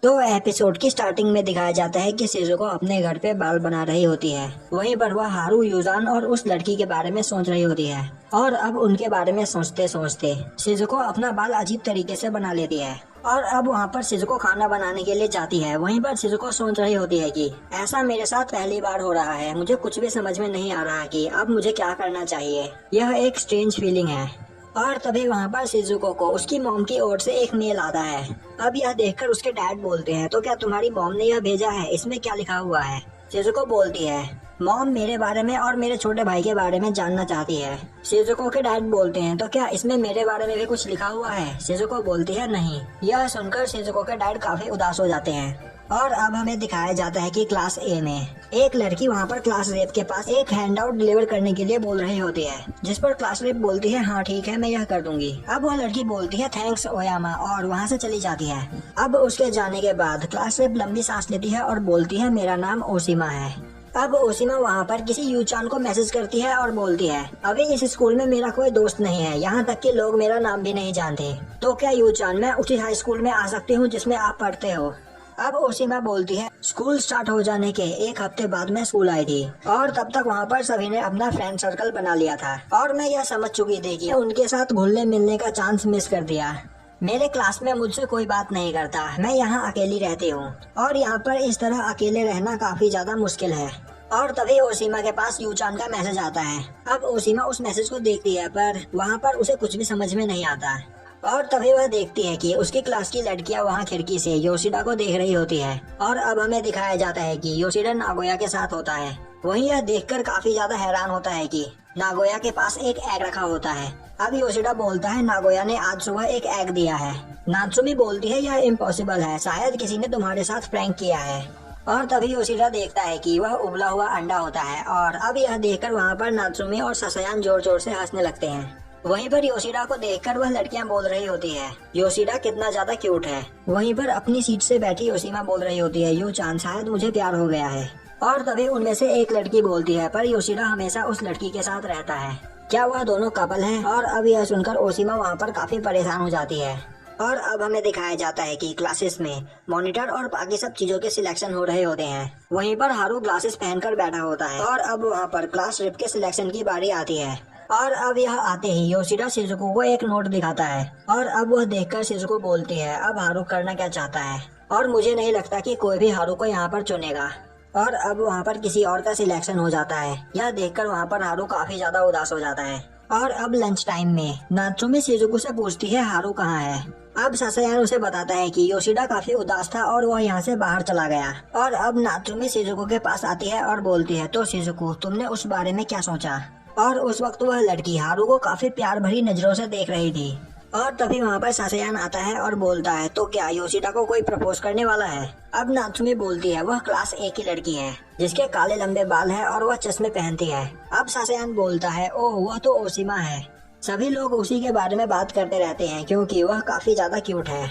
तो एपिसोड की स्टार्टिंग में दिखाया जाता है कि शिजुको अपने घर पे बाल बना रही होती है। वहीं पर वह हारू, यूजान और उस लड़की के बारे में सोच रही होती है। और अब उनके बारे में सोचते सोचते शिजुको अपना बाल अजीब तरीके से बना लेती है। और अब वहाँ पर शिजुको खाना बनाने के लिए जाती है। वहीं पर शिजुको सोच रही होती है कि ऐसा मेरे साथ पहली बार हो रहा है, मुझे कुछ भी समझ में नहीं आ रहा कि अब मुझे क्या करना चाहिए। यह एक स्ट्रेंज फीलिंग है। और तभी वहाँ पर शिजुको को उसकी मॉम की ओर से एक मेल आता है। अब यह देखकर उसके डैड बोलते हैं, तो क्या तुम्हारी मॉम ने यह भेजा है, इसमें क्या लिखा हुआ है? शिजुको बोलती है, मॉम मेरे बारे में और मेरे छोटे भाई के बारे में जानना चाहती है। शिजुको के डैड बोलते हैं, तो क्या इसमें मेरे बारे में भी कुछ लिखा हुआ है? शिजुको बोलती है, नहीं। यह सुनकर शिजुको के डैड काफी उदास हो जाते हैं। और अब हमें दिखाया जाता है कि क्लास ए में एक लड़की वहाँ पर क्लास रेप के पास एक हैंड आउट डिलीवर करने के लिए बोल रही होती है, जिस पर क्लास रेप बोलती है, हाँ ठीक है, मैं यह कर दूंगी। अब वह लड़की बोलती है, थैंक्स ओयामा, और वहाँ से चली जाती है। अब उसके जाने के बाद क्लास रेप लंबी सांस लेती है और बोलती है, मेरा नाम ओशिमा है। अब ओशिमा वहाँ पर किसी यूचान को मैसेज करती है और बोलती है, अभी इस स्कूल में मेरा कोई दोस्त नहीं है, यहाँ तक कि लोग मेरा नाम भी नहीं जानते, तो क्या यूचान मैं उसी हाई स्कूल में आ सकती हूँ जिसमें आप पढ़ते हो? अब ओशिमा बोलती है, स्कूल स्टार्ट हो जाने के एक हफ्ते बाद मैं स्कूल आई थी और तब तक वहाँ पर सभी ने अपना फ्रेंड सर्कल बना लिया था और मैं यह समझ चुकी थी कि उनके साथ घुलने मिलने का चांस मिस कर दिया। मेरे क्लास में मुझसे कोई बात नहीं करता, मैं यहाँ अकेली रहती हूँ और यहाँ पर इस तरह अकेले रहना काफी ज्यादा मुश्किल है। और तभी ओशिमा के पास यूचान का मैसेज आता है। अब ओशिमा उस मैसेज को देखती है, पर वहाँ पर उसे कुछ भी समझ में नहीं आता। और तभी वह देखती है कि उसकी क्लास की लड़कियां वहां खिड़की से योशिडा को देख रही होती है। और अब हमें दिखाया जाता है कि योशिडा नागोया के साथ होता है। वहीं यह देखकर काफी ज्यादा हैरान होता है कि नागोया के पास एक एग रखा होता है। अब योशिडा बोलता है, नागोया ने आज सुबह एक एग दिया है। नात्सुमी बोलती है, यह इम्पॉसिबल है, शायद किसी ने तुम्हारे साथ प्रैंक किया है। और तभी योशिडा देखता है कि वह उबला हुआ अंडा होता है। और अब यह देखकर वहाँ पर नात्सुमी और ससायान जोर जोर से हंसने लगते हैं। वहीं पर योशिडा को देखकर वह लड़कियां बोल रही होती है, योशिडा कितना ज्यादा क्यूट है। वहीं पर अपनी सीट से बैठी योशिमा बोल रही होती है, यूचान शायद मुझे प्यार हो गया है। और तभी उनमें से एक लड़की बोलती है, पर योशिडा हमेशा उस लड़की के साथ रहता है, क्या वह दोनों कपल हैं? और अब यह सुनकर ओशिमा वहाँ पर काफी परेशान हो जाती है। और अब हमें दिखाया जाता है कि क्लासेस में मॉनिटर और बाकी सब चीजों के सिलेक्शन हो रहे होते हैं। वहीं पर हारू ग्लासेस पहनकर बैठा होता है। और अब वहाँ पर क्लास ट्रिप के सिलेक्शन की बारी आती है। और अब यह आते ही योशिडा शिजुको को एक नोट दिखाता है। और अब वह देखकर शिजुको बोलती है, अब हारू करना क्या चाहता है, और मुझे नहीं लगता कि कोई भी हारू को यहाँ पर चुनेगा। और अब वहाँ पर किसी और का सिलेक्शन हो जाता है। यह देखकर वहाँ पर हारू काफी ज्यादा उदास हो जाता है। और अब लंच टाइम में नात्सुमी शिजुको से पूछती है, हारू कहाँ है? अब ससायान उसे बताता है कि योशिडा काफी उदास था और वह यहाँ से बाहर चला गया। और अब नात्सुमी शिजुको के पास आती है और बोलती है, तो शिजुको तुमने उस बारे में क्या सोचा? और उस वक्त वह लड़की हारू को काफी प्यार भरी नजरों से देख रही थी। और तभी वहाँ पर ससायान आता है और बोलता है, तो क्या योशिडा को कोई प्रपोज करने वाला है? अब नात्सुमी बोलती है, वह क्लास ए की लड़की है जिसके काले लंबे बाल है और वह चश्मे पहनती है। अब ससायान बोलता है, ओह वह तो ओशिमा है। सभी लोग उसी के बारे में बात करते रहते हैं क्योंकि वह काफी ज्यादा क्यूट है।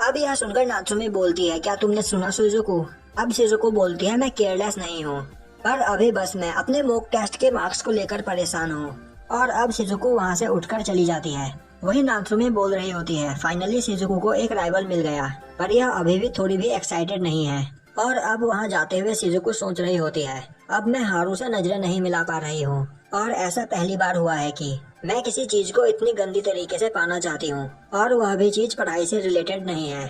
अब यह सुनकर नात्सुमी बोलती है, क्या तुमने सुना शिजुको? अब शिजुको बोलती है, मैं केयरलेस नहीं हूँ, पर अभी बस मैं अपने मॉक टेस्ट के मार्क्स को लेकर परेशान हूँ। और अब शिजुको वहाँ से उठकर चली जाती है। वही नात्सुमी बोल रही होती है, फाइनली शिजुको को एक राइवल मिल गया, पर यह अभी भी थोड़ी भी एक्साइटेड नहीं है। और अब वहाँ जाते हुए शिजुको सोच रही होती है, अब मैं हारू से नजरें नहीं मिला पा रही हूँ और ऐसा पहली बार हुआ है कि मैं किसी चीज को इतनी गंदी तरीके से पाना चाहती हूँ, और वह भी चीज पढ़ाई से रिलेटेड नहीं है,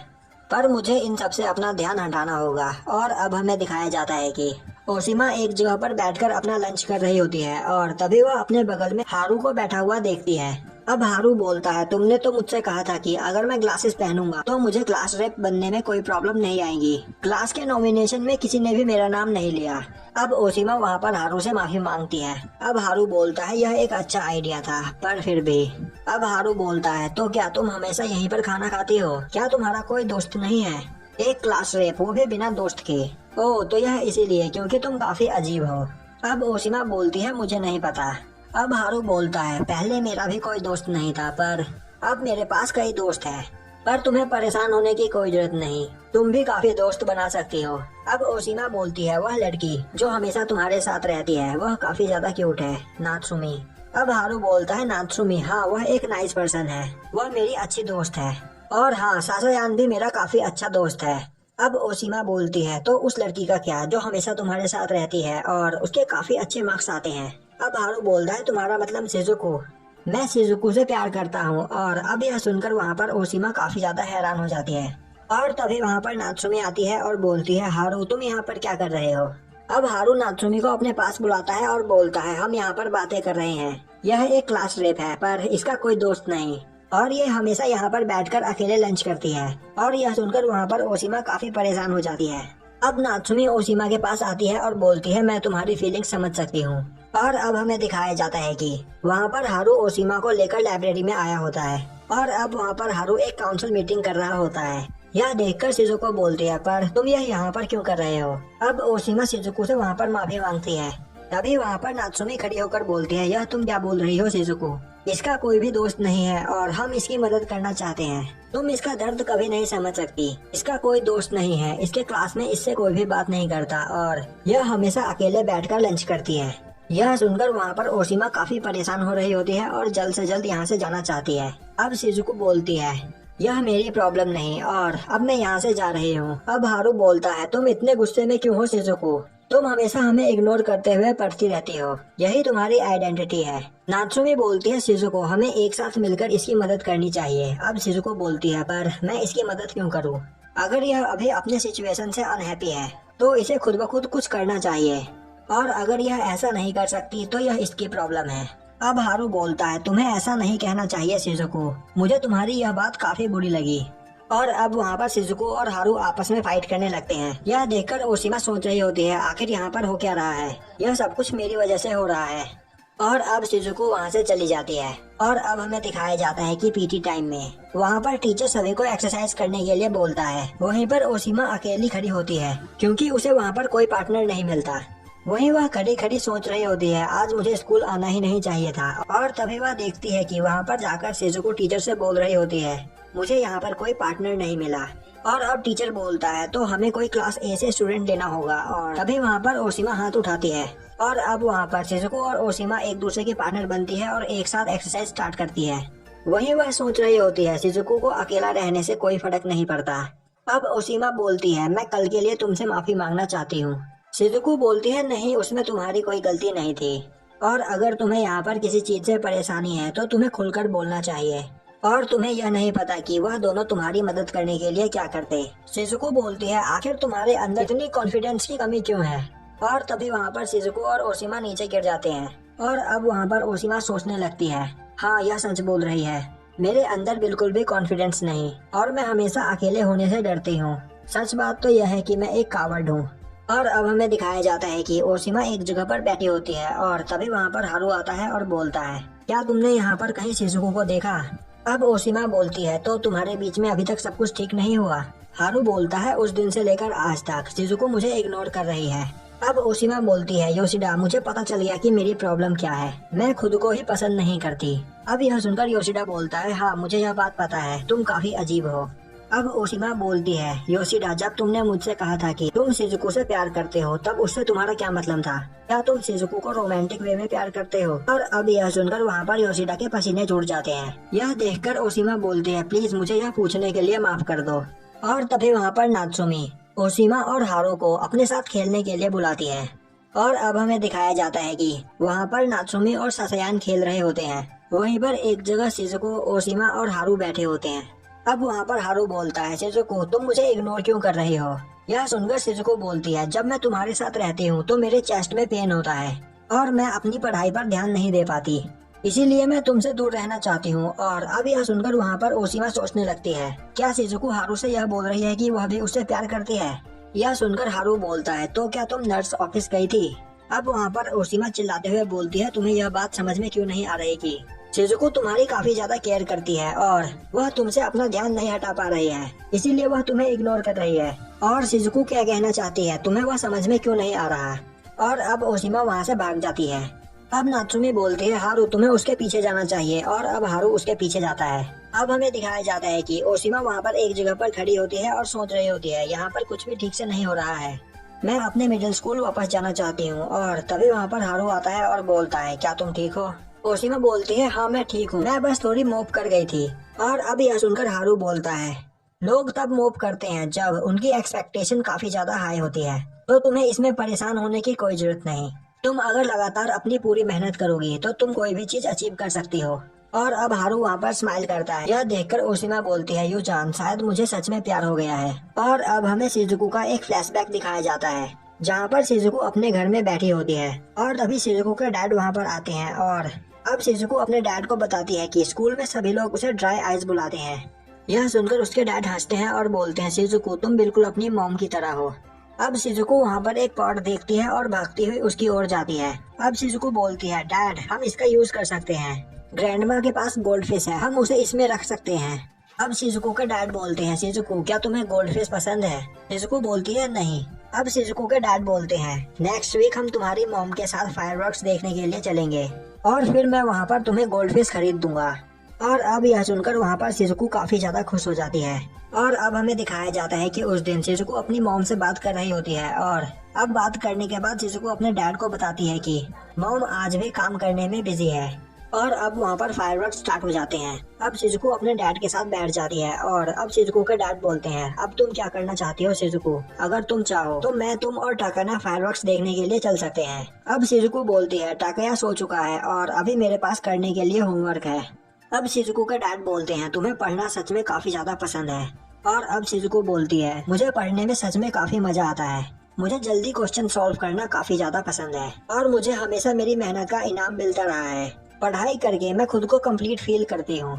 पर मुझे इन सब से अपना ध्यान हटाना होगा। और अब हमें दिखाया जाता है कि ओशिमा एक जगह पर बैठकर अपना लंच कर रही होती है और तभी वह अपने बगल में हारू को बैठा हुआ देखती है। अब हारू बोलता है, तुमने तो मुझसे कहा था कि अगर मैं ग्लासेस पहनूंगा तो मुझे क्लास रेप बनने में कोई प्रॉब्लम नहीं आएगी। क्लास के नॉमिनेशन में किसी ने भी मेरा नाम नहीं लिया। अब ओशिमा वहाँ पर हारू से माफी मांगती है। अब हारू बोलता है, यह एक अच्छा आइडिया था, पर फिर भी। अब हारू बोलता है, तो क्या तुम हमेशा यहीं पर खाना खाती हो? क्या तुम्हारा कोई दोस्त नहीं है? एक क्लास रेप, वो भी बिना दोस्त के? ओह तो यह इसीलिए क्योंकि तुम काफी अजीब हो। अब ओशिमा बोलती है, मुझे नहीं पता। अब हारू बोलता है, पहले मेरा भी कोई दोस्त नहीं था, पर अब मेरे पास कई दोस्त हैं। पर तुम्हें परेशान होने की कोई जरूरत नहीं, तुम भी काफी दोस्त बना सकती हो। अब ओशिमा बोलती है, वह लड़की जो हमेशा तुम्हारे साथ रहती है वह काफी ज्यादा क्यूट है, नात्सुमी। अब हारू बोलता है, नात्सुमी, हाँ वह एक नाइस पर्सन है, वह मेरी अच्छी दोस्त है। और हाँ, सासायान भी मेरा काफी अच्छा दोस्त है। अब ओसीमा बोलती है, तो उस लड़की का क्या जो हमेशा तुम्हारे साथ रहती है और उसके काफी अच्छे मार्क्स आते हैं। अब हारू बोलता है, तुम्हारा मतलब शिजुको। मैं शिजुको से प्यार करता हूँ। और अब यह सुनकर वहाँ पर ओसीमा काफी ज्यादा हैरान हो जाती है। और तभी वहाँ पर नात्सुमी आती है और बोलती है, हारू तुम यहाँ पर क्या कर रहे हो। अब हारू नात्सुमी को अपने पास बुलाता है और बोलता है, हम यहाँ पर बातें कर रहे हैं। यह एक क्लास रेप है, पर इसका कोई दोस्त नहीं। और ये हमेशा यहाँ पर बैठकर अकेले लंच करती है। और यह सुनकर वहाँ पर ओसीमा काफी परेशान हो जाती है। अब नात्सुमी ओसीमा के पास आती है और बोलती है, मैं तुम्हारी फीलिंग्स समझ सकती हूँ। और अब हमें दिखाया जाता है कि वहाँ पर हारू ओसीमा को लेकर लाइब्रेरी में आया होता है। और अब वहाँ पर हारू एक काउंसिल मीटिंग कर रहा होता है। यह देखकर शिजुको बोलती है, पर तुम यह यहाँ पर क्यों कर रहे हो। अब ओसीमा शिजुको से वहाँ पर माफी मांगती है। तभी वहाँ पर नात्सुमी खड़ी होकर बोलती है, यह तुम क्या बोल रही हो शिजुको। इसका कोई भी दोस्त नहीं है और हम इसकी मदद करना चाहते हैं। तुम इसका दर्द कभी नहीं समझ सकती। इसका कोई दोस्त नहीं है, इसके क्लास में इससे कोई भी बात नहीं करता और यह हमेशा अकेले बैठकर लंच करती है। यह सुनकर वहाँ पर ओसीमा काफी परेशान हो रही होती है और जल्द से जल्द यहाँ से जाना चाहती है। अब शिजुको बोलती है, यह मेरी प्रॉब्लम नहीं और अब मैं यहाँ से जा रही हूँ। अब हारू बोलता है, तुम इतने गुस्से में क्यों हो शिजुको। तुम हमेशा हमें इग्नोर करते हुए पढ़ती रहती हो, यही तुम्हारी आइडेंटिटी है। नात्सुमी बोलती है, शिजुको हमें एक साथ मिलकर इसकी मदद करनी चाहिए। अब शिजुको बोलती है, पर मैं इसकी मदद क्यों करूँ। अगर यह अभी अपने सिचुएशन से अनहैप्पी है तो इसे खुद ब खुद कुछ करना चाहिए। और अगर यह ऐसा नहीं कर सकती तो यह इसकी प्रॉब्लम है। अब हारू बोलता है, तुम्हें ऐसा नहीं कहना चाहिए शिजुको, मुझे तुम्हारी यह बात काफी बुरी लगी। और अब वहाँ पर शिजुको और हारू आपस में फाइट करने लगते हैं। यह देखकर ओसीमा सोच रही होती है, आखिर यहाँ पर हो क्या रहा है, यह सब कुछ मेरी वजह से हो रहा है। और अब शिजुको वहाँ से चली जाती है। और अब हमें दिखाया जाता है कि पीटी टाइम में वहाँ पर टीचर सभी को एक्सरसाइज करने के लिए बोलता है। वहीं पर ओसीमा अकेली खड़ी होती है क्योंकि उसे वहाँ पर कोई पार्टनर नहीं मिलता। वहीं वह खड़ी खड़ी सोच रही होती है, आज मुझे स्कूल आना ही नहीं चाहिए था। और तभी वह देखती है कि वहाँ पर जाकर शिजुको टीचर से बोल रही होती है, मुझे यहाँ पर कोई पार्टनर नहीं मिला। और अब टीचर बोलता है, तो हमें कोई क्लास ए से स्टूडेंट लेना होगा। और तभी वहाँ पर ओसीमा हाथ उठाती है। और अब वहाँ पर शिजुको और ओसीमा एक दूसरे की पार्टनर बनती है और एक साथ एक्सरसाइज स्टार्ट करती है। वहीं वह सोच रही होती है, शिजुको को अकेला रहने से कोई फर्क नहीं पड़ता। अब ओसीमा बोलती है, मैं कल के लिए तुमसे माफी मांगना चाहती हूँ। शिजुको बोलती है, नहीं, उसमें तुम्हारी कोई गलती नहीं थी। और अगर तुम्हें यहाँ पर किसी चीज से परेशानी है तो तुम्हें खुलकर बोलना चाहिए। और तुम्हें यह नहीं पता कि वह दोनों तुम्हारी मदद करने के लिए क्या करते। शिजुको बोलती है, आखिर तुम्हारे अंदर इतनी कॉन्फिडेंस की कमी क्यों है। और तभी वहाँ पर शिजुको और ओसीमा नीचे गिर जाते हैं। और अब वहाँ पर ओसीमा सोचने लगती है, हाँ यह सच बोल रही है, मेरे अंदर बिल्कुल भी कॉन्फिडेंस नहीं और मैं हमेशा अकेले होने से डरती हूँ। सच बात तो यह है कि मैं एक कावर्ड हूँ। और अब हमें दिखाया जाता है कि ओसीमा एक जगह पर बैठी होती है और तभी वहाँ पर हारू आता है और बोलता है, क्या तुमने यहाँ पर कहीं शिजुको को देखा। अब ओसीमा बोलती है, तो तुम्हारे बीच में अभी तक सब कुछ ठीक नहीं हुआ। हारू बोलता है, उस दिन से लेकर आज तक शिजुको मुझे इग्नोर कर रही है। अब ओसीमा बोलती है, योशिडा मुझे पता चल गया कि मेरी प्रॉब्लम क्या है, मैं खुद को ही पसंद नहीं करती। अब यह सुनकर योशिडा बोलता है, हाँ मुझे यह बात पता है, तुम काफी अजीब हो। अब ओसीमा बोलती है, योशिडा जब तुमने मुझसे कहा था कि तुम शिजुको से प्यार करते हो तब उससे तुम्हारा क्या मतलब था। क्या तुम शिजुको को रोमांटिक वे में प्यार करते हो। और अब यह सुनकर वहाँ पर योशिडा के पसीने छूट जाते हैं। यह देखकर ओसीमा बोलती है, प्लीज मुझे यह पूछने के लिए माफ कर दो। और तभी वहाँ पर नात्सुमी ओसीमा और हारू को अपने साथ खेलने के लिए बुलाती है। और अब हमें दिखाया जाता है कि वहाँ पर नात्सुमी और सासायान खेल रहे होते हैं। वहीं पर एक जगह शिजुको, ओसीमा और हारू बैठे होते हैं। अब वहाँ पर हारू बोलता है, शिजुको तुम मुझे इग्नोर क्यों कर रही हो। यह सुनकर शिजुको बोलती है, जब मैं तुम्हारे साथ रहती हूँ तो मेरे चेस्ट में पेन होता है और मैं अपनी पढ़ाई पर ध्यान नहीं दे पाती, इसीलिए मैं तुमसे दूर रहना चाहती हूँ। और अब यह सुनकर वहाँ पर ओसीमा सोचने लगती है, क्या शिजुको हारू से यह बोल रही है कि वह भी उससे प्यार करती है। यह सुनकर हारू बोलता है, तो क्या तुम नर्स ऑफिस गई थी। अब वहाँ पर ओसीमा चिल्लाते हुए बोलती है, तुम्हें यह बात समझ में क्यों नहीं आ रही कि शिजुको तुम्हारी काफी ज्यादा केयर करती है और वह तुमसे अपना ध्यान नहीं हटा पा रही है, इसीलिए वह तुम्हें इग्नोर कर रही है। और शिजुको क्या कहना चाहती है तुम्हें वह समझ में क्यों नहीं आ रहा। और अब ओसीमा वहाँ से भाग जाती है। अब नात्सुमी बोलती है, हारू तुम्हें उसके पीछे जाना चाहिए। और अब हारू उसके पीछे जाता है। अब हमें दिखाया जाता है कि ओसीमा वहाँ पर एक जगह पर खड़ी होती है और सोच रही होती है, यहाँ पर कुछ भी ठीक से नहीं हो रहा है, मैं अपने मिडिल स्कूल वापस जाना चाहती हूँ। और तभी वहाँ पर हारू आता है और बोलता है, क्या तुम ठीक हो। ओसीमा बोलती है, हाँ मैं ठीक हूँ, मैं बस थोड़ी मोप कर गई थी। और अब यह सुनकर हारू बोलता है, लोग तब मूव करते हैं जब उनकी एक्सपेक्टेशन काफी ज्यादा हाई होती है, तो तुम्हें इसमें परेशान होने की कोई जरूरत नहीं। तुम अगर लगातार अपनी पूरी मेहनत करोगी तो तुम कोई भी चीज अचीव कर सकती हो। और अब हारू वहाँ पर स्माइल करता है। यह देखकर ओशिमा बोलती है, यू जान, शायद मुझे सच में प्यार हो गया है। और अब हमें शिजुको का एक फ्लैशबैक दिखाया जाता है, जहाँ पर शिजुको अपने घर में बैठी होती है और तभी शिजुको के डैड वहाँ पर आते हैं। और अब शिजुको अपने डैड को बताती है कि स्कूल में सभी लोग उसे ड्राई आइज बुलाते हैं। यह सुनकर उसके डैड हंसते हैं और बोलते हैं, शिजुको तुम बिल्कुल अपनी मॉम की तरह हो। अब शिजुको वहाँ पर एक पॉट देखती है और भागती हुई उसकी ओर जाती है। अब शिजुको बोलती है, डैड हम इसका यूज कर सकते हैं, ग्रैंडमा के पास गोल्ड फिश है, हम उसे इसमें रख सकते हैं। अब शिजुको के डैड बोलते हैं, शिजुको क्या तुम्हें गोल्ड फिश पसंद है? शिजुको बोलती है, नहीं। अब शिजुको के डैड बोलते हैं, नेक्स्ट वीक हम तुम्हारी मॉम के साथ फायरवर्क्स देखने के लिए चलेंगे और फिर मैं वहाँ पर तुम्हें गोल्ड फिश खरीद दूंगा। और अब यह सुनकर वहाँ पर शिजुको काफी ज्यादा खुश हो जाती है। और अब हमें दिखाया जाता है कि उस दिन शिजुको अपनी मॉम से बात कर रही होती है और अब बात करने के बाद शिजुको अपने डैड को बताती है कि मॉम आज भी काम करने में बिजी है। और अब वहाँ पर फायरवर्क्स स्टार्ट हो जाते हैं। अब शिजुको अपने डैड के साथ बैठ जाती है और अब शिजुको के डैड बोलते हैं, अब तुम क्या करना चाहती हो शिजुको? अगर तुम चाहो तो मैं, तुम और टाकाया फायरवर्क्स देखने के लिए चल सकते हैं। अब शिजुको बोलती है, टाकाया सो चुका है और अभी मेरे पास करने के लिए होमवर्क है। अब शिजुको के डैड बोलते हैं, तुम्हें पढ़ना सच में काफी ज्यादा पसंद है। और अब शिजुको बोलती है, मुझे पढ़ने में सच में काफी मजा आता है, मुझे जल्दी क्वेश्चन सॉल्व करना काफी ज्यादा पसंद है और मुझे हमेशा मेरी मेहनत का इनाम मिलता रहा है। पढ़ाई करके मैं खुद को कंप्लीट फील करती हूँ।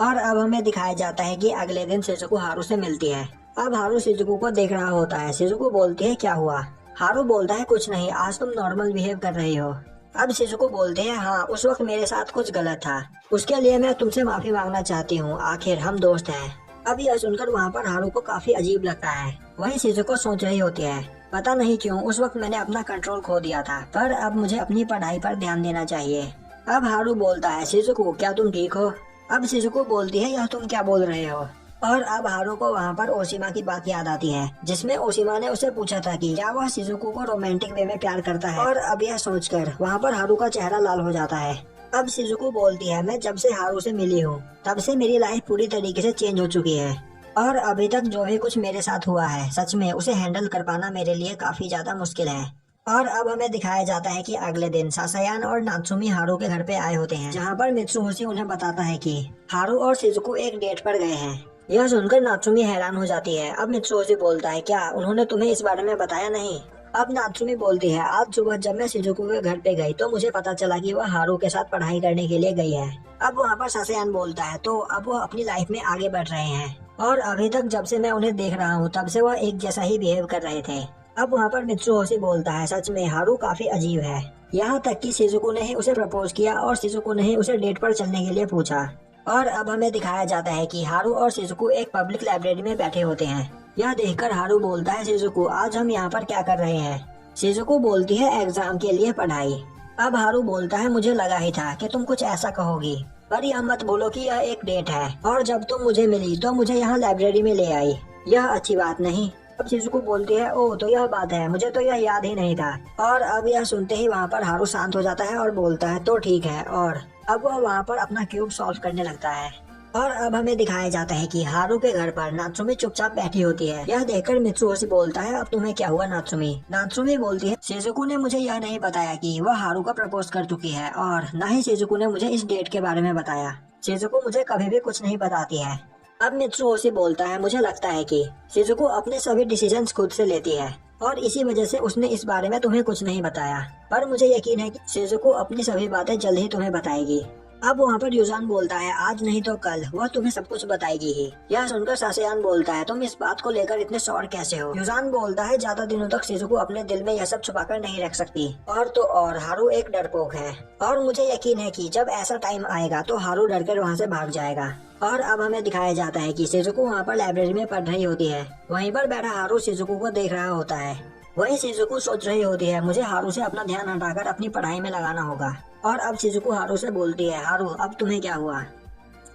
और अब हमें दिखाया जाता है कि अगले दिन शिजुको हारू से मिलती है। अब हारू शिजुको को देख रहा होता है। शिजुको बोलती है, क्या हुआ? हारू बोलता है, कुछ नहीं, आज तुम नॉर्मल बिहेव कर रही हो। अब शिजुको बोलते हैं, हाँ उस वक्त मेरे साथ कुछ गलत था, उसके लिए मैं तुमसे माफी मांगना चाहती हूँ, आखिर हम दोस्त हैं। अब यह सुनकर वहाँ पर हारू को काफी अजीब लगता है। वही शिजुको सोच रही होती है, पता नहीं क्यों उस वक्त मैंने अपना कंट्रोल खो दिया था, पर अब मुझे अपनी पढ़ाई पर ध्यान देना चाहिए। अब हारू बोलता है, शिजुको क्या तुम ठीक हो? अब शिजुको बोलती है, यह तुम क्या बोल रहे हो? और अब हारू को वहाँ पर ओशिमा की बात याद आती है, जिसमें ओशिमा ने उसे पूछा था कि क्या वह शिजुको को रोमांटिक वे में प्यार करता है। और अब यह सोचकर वहाँ पर हारू का चेहरा लाल हो जाता है। अब शिजुको बोलती है, मैं जब से हारू से मिली हूँ तब से मेरी लाइफ पूरी तरीके से चेंज हो चुकी है और अभी तक जो भी कुछ मेरे साथ हुआ है सच में उसे हैंडल कर पाना मेरे लिए काफी ज्यादा मुश्किल है। और अब हमें दिखाया जाता है कि अगले दिन सासायान और नात्सुमी हारू के घर पे आए होते हैं, जहाँ पर मित्सुहोशी उन्हें बताता है कि हारू और शिजुको एक डेट पर गए हैं। यह सुनकर नात्सुमी हैरान हो जाती है। अब मित्सुहोशी बोलता है, क्या उन्होंने तुम्हें इस बारे में बताया नहीं? अब नात्सुमी बोलती है, आज सुबह जब मैं शिजुको के घर पे गई तो मुझे पता चला कि वह हारू के साथ पढ़ाई करने के लिए गई है। अब वहाँ पर सासायान बोलता है, तो अब वह अपनी लाइफ में आगे बढ़ रहे हैं और अभी तक जब से मैं उन्हें देख रहा हूँ तब से वह एक जैसा ही बिहेव कर रहे थे। अब वहाँ पर मित्सुहोशी बोलता है, सच में हारू काफी अजीब है, यहाँ तक कि शिजुको ने ही उसे प्रपोज किया और शिजुको ने ही उसे डेट पर चलने के लिए पूछा। और अब हमें दिखाया जाता है कि हारू और शिजुको एक पब्लिक लाइब्रेरी में बैठे होते हैं। यह देखकर हारू बोलता है, शिजुको आज हम यहाँ पर क्या कर रहे हैं? शिजुको बोलती है, एग्जाम के लिए पढ़ाई। अब हारू बोलता है, मुझे लगा ही था कि तुम कुछ ऐसा कहोगी, पर यह मत बोलो कि यह एक डेट है और जब तुम मुझे मिली तो मुझे यहाँ लाइब्रेरी में ले आई, यह अच्छी बात नहीं। अब शिजुको बोलती है, ओह तो यह बात है, मुझे तो यह याद ही नहीं था। और अब यह सुनते ही वहाँ पर हारू शांत हो जाता है और बोलता है, तो ठीक है। और अब वह वहाँ पर अपना क्यूब सॉल्व करने लगता है। और अब हमें दिखाया जाता है कि हारू के घर पर नात्सुमी चुपचाप बैठी होती है। यह देखकर मित्सुहोशी बोलता है, अब तुम्हें क्या हुआ नात्सुमी? नात्सुमी बोलती है, शिजुको ने मुझे यह नहीं बताया कि वह हारू का प्रपोज कर चुकी है और न ही शिजुको ने मुझे इस डेट के बारे में बताया। शिजुको मुझे कभी भी कुछ नहीं बताती है। अब मित्सुहोशी बोलता है, मुझे लगता है कि शिजुको अपने सभी डिसीजंस खुद से लेती है और इसी वजह से उसने इस बारे में तुम्हें कुछ नहीं बताया, पर मुझे यकीन है कि शिजुको अपनी सभी बातें जल्द ही तुम्हें बताएगी। अब वहाँ पर युजान बोलता है, आज नहीं तो कल वह तुम्हें सब कुछ बताएगी ही। यह सुनकर सासेयान बोलता है, तुम इस बात को लेकर इतने श्योर कैसे हो? युजान बोलता है, ज्यादा दिनों तक शिजुको अपने दिल में यह सब छुपाकर नहीं रख सकती और तो और हारू एक डरपोक है और मुझे यकीन है कि जब ऐसा टाइम आएगा तो हारू डरकर वहाँ से भाग जाएगा। और अब हमें दिखाया जाता है कि शिजुको वहाँ पर लाइब्रेरी में पढ़ रही होती है। वहीं पर बैठा हारू शिजुको को देख रहा होता है। वही शिजुको सोच रही होती है, मुझे हारू से अपना ध्यान हटाकर अपनी पढ़ाई में लगाना होगा। और अब शिजुको हारू से बोलती है, हारू अब तुम्हें क्या हुआ?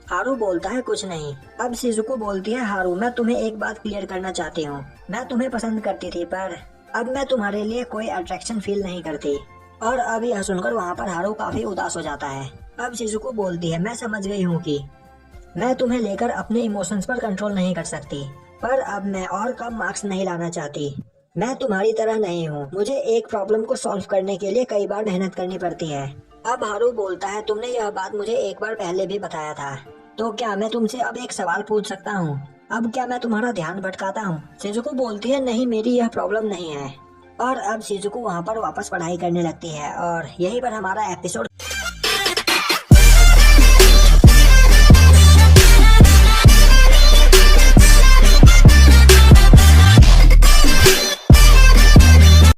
हारू बोलता है, कुछ नहीं। अब शिजुको बोलती है, हारू मैं तुम्हें एक बात क्लियर करना चाहती हूँ, मैं तुम्हें पसंद करती थी पर अब मैं तुम्हारे लिए कोई अट्रैक्शन फील नहीं करती। और अब यह सुनकर वहाँ पर हारू काफी उदास हो जाता है। अब शिजुको बोलती है, मैं समझ गई हूँ कि मैं तुम्हें लेकर अपने इमोशंस पर कंट्रोल नहीं कर सकती, पर अब मैं और कम मार्क्स नहीं लाना चाहती। मैं तुम्हारी तरह नहीं हूँ, मुझे एक प्रॉब्लम को सॉल्व करने के लिए कई बार मेहनत करनी पड़ती है। अब हारू बोलता है, तुमने यह बात मुझे एक बार पहले भी बताया था। तो क्या मैं तुमसे अब एक सवाल पूछ सकता हूँ? अब क्या मैं तुम्हारा ध्यान भटकाता हूँ? शिजुको बोलती है, नहीं, मेरी यह प्रॉब्लम नहीं है। और अब शिजुको वहाँ पर वापस पढ़ाई करने लगती है और यहीं पर हमारा एपिसोड